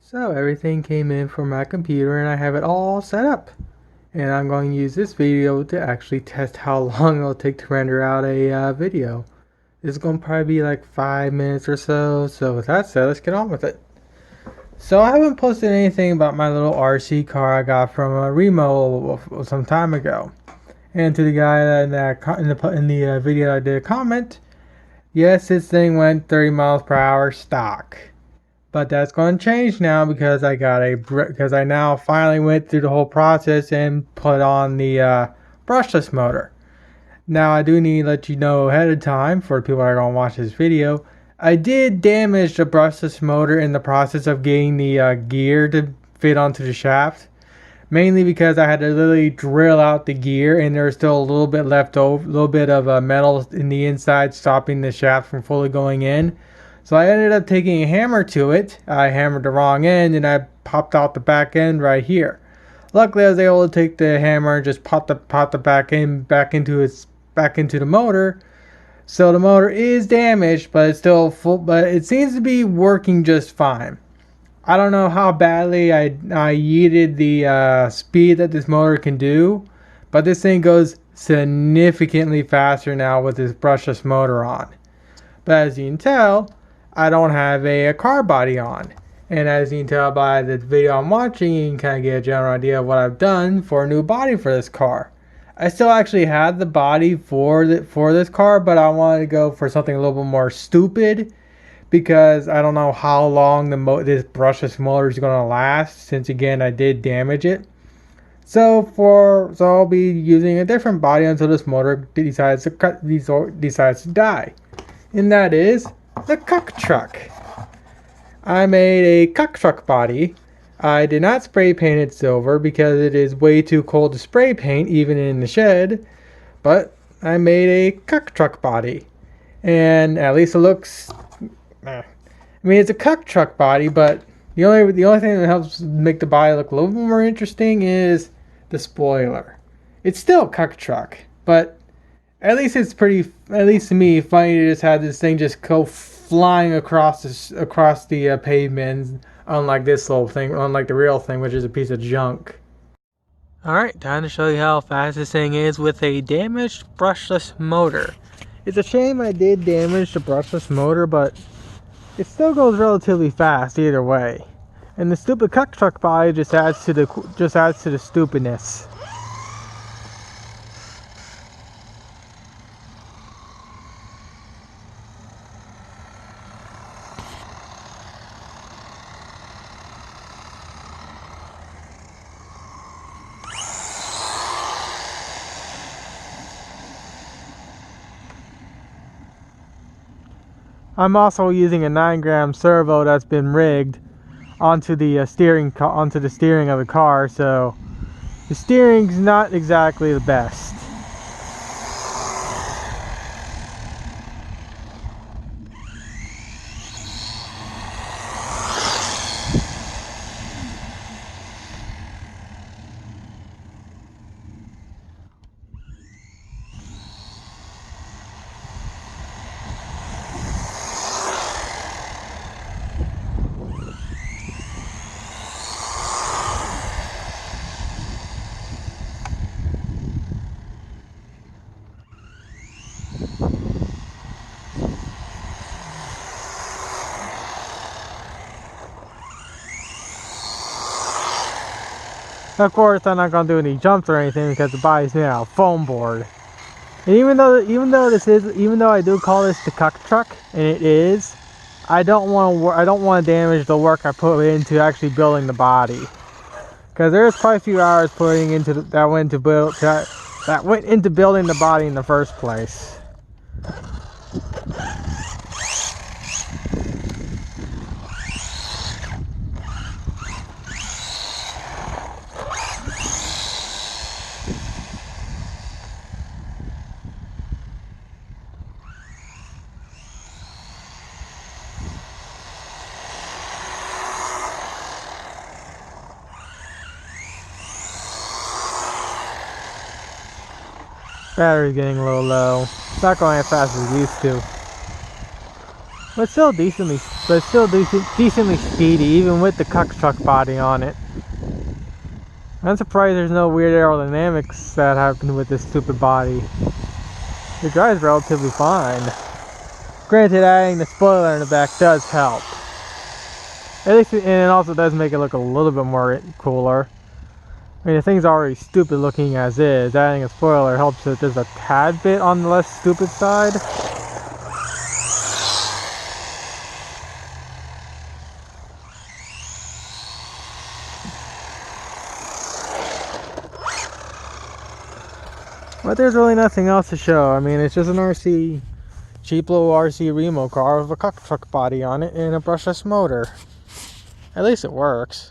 So everything came in from my computer and I have it all set up. And I'm going to use this video to actually test how long it'll take to render out a video. This is going to probably be like 5 minutes or so. So with that said, let's get on with it. So I haven't posted anything about my little RC car I got from a Remo some time ago. And to the guy in the video I did a comment, yes, this thing went 30 miles per hour stock. But that's going to change now because I now finally went through the whole process and put on the brushless motor. Now I do need to let you know ahead of time for people that are going to watch this video. I did damage the brushless motor in the process of getting the gear to fit onto the shaft. Mainly because I had to literally drill out the gear and there's still a little bit left over, a little bit of metal in the inside stopping the shaft from fully going in. So I ended up taking a hammer to it. I hammered the wrong end and I popped out the back end right here. Luckily I was able to take the hammer and just pop the back end back into the motor. So the motor is damaged, but it's still full, but it seems to be working just fine. I don't know how badly I yeeted the speed that this motor can do, but this thing goes significantly faster now with this brushless motor on. But as you can tell, I don't have a car body on. And as you can tell by the video I'm watching, you can kind of get a general idea of what I've done for a new body for this car. I still actually had the body for this car, but I wanted to go for something a little bit more stupid because I don't know how long this brushless motor is going to last, since again I did damage it. So I'll be using a different body until this motor decides to die. And that is the cuck truck. I made a cuck truck body. I did not spray paint it silver because it is way too cold to spray paint even in the shed, but I made a cuck truck body. And at least it looks, I mean, it's a cuck truck body, but the only thing that helps make the body look a little bit more interesting is the spoiler. It's still a cuck truck, but at least it's pretty, at least to me, funny to just have this thing just go flying across the pavement, unlike this little thing, unlike the real thing, which is a piece of junk. Alright, time to show you how fast this thing is with a damaged brushless motor. It's a shame I did damage the brushless motor, but it still goes relatively fast either way. And the stupid cuck truck body just adds to the stupidness. I'm also using a 9-gram servo that's been rigged onto the steering of the car, so the steering's not exactly the best. Of course, I'm not gonna do any jumps or anything because the body's made out of foam board. And even though I do call this the cuck truck, and it is, I don't want to damage the work I put into actually building the body, because there's quite a few hours that went into building the body in the first place. Battery's getting a little low. It's not going as fast as it used to. But still decently speedy, even with the cuck truck body on it. I'm surprised there's no weird aerodynamics that happen with this stupid body. It drives relatively fine. Granted, adding the spoiler in the back does help. At least, and it also does make it look a little bit more cooler. I mean, the thing's already stupid looking as is. Adding a spoiler helps it just a tad bit on the less stupid side. But there's really nothing else to show. I mean, it's just an RC, cheap little RC Remo car with a cuck truck body on it and a brushless motor. At least it works.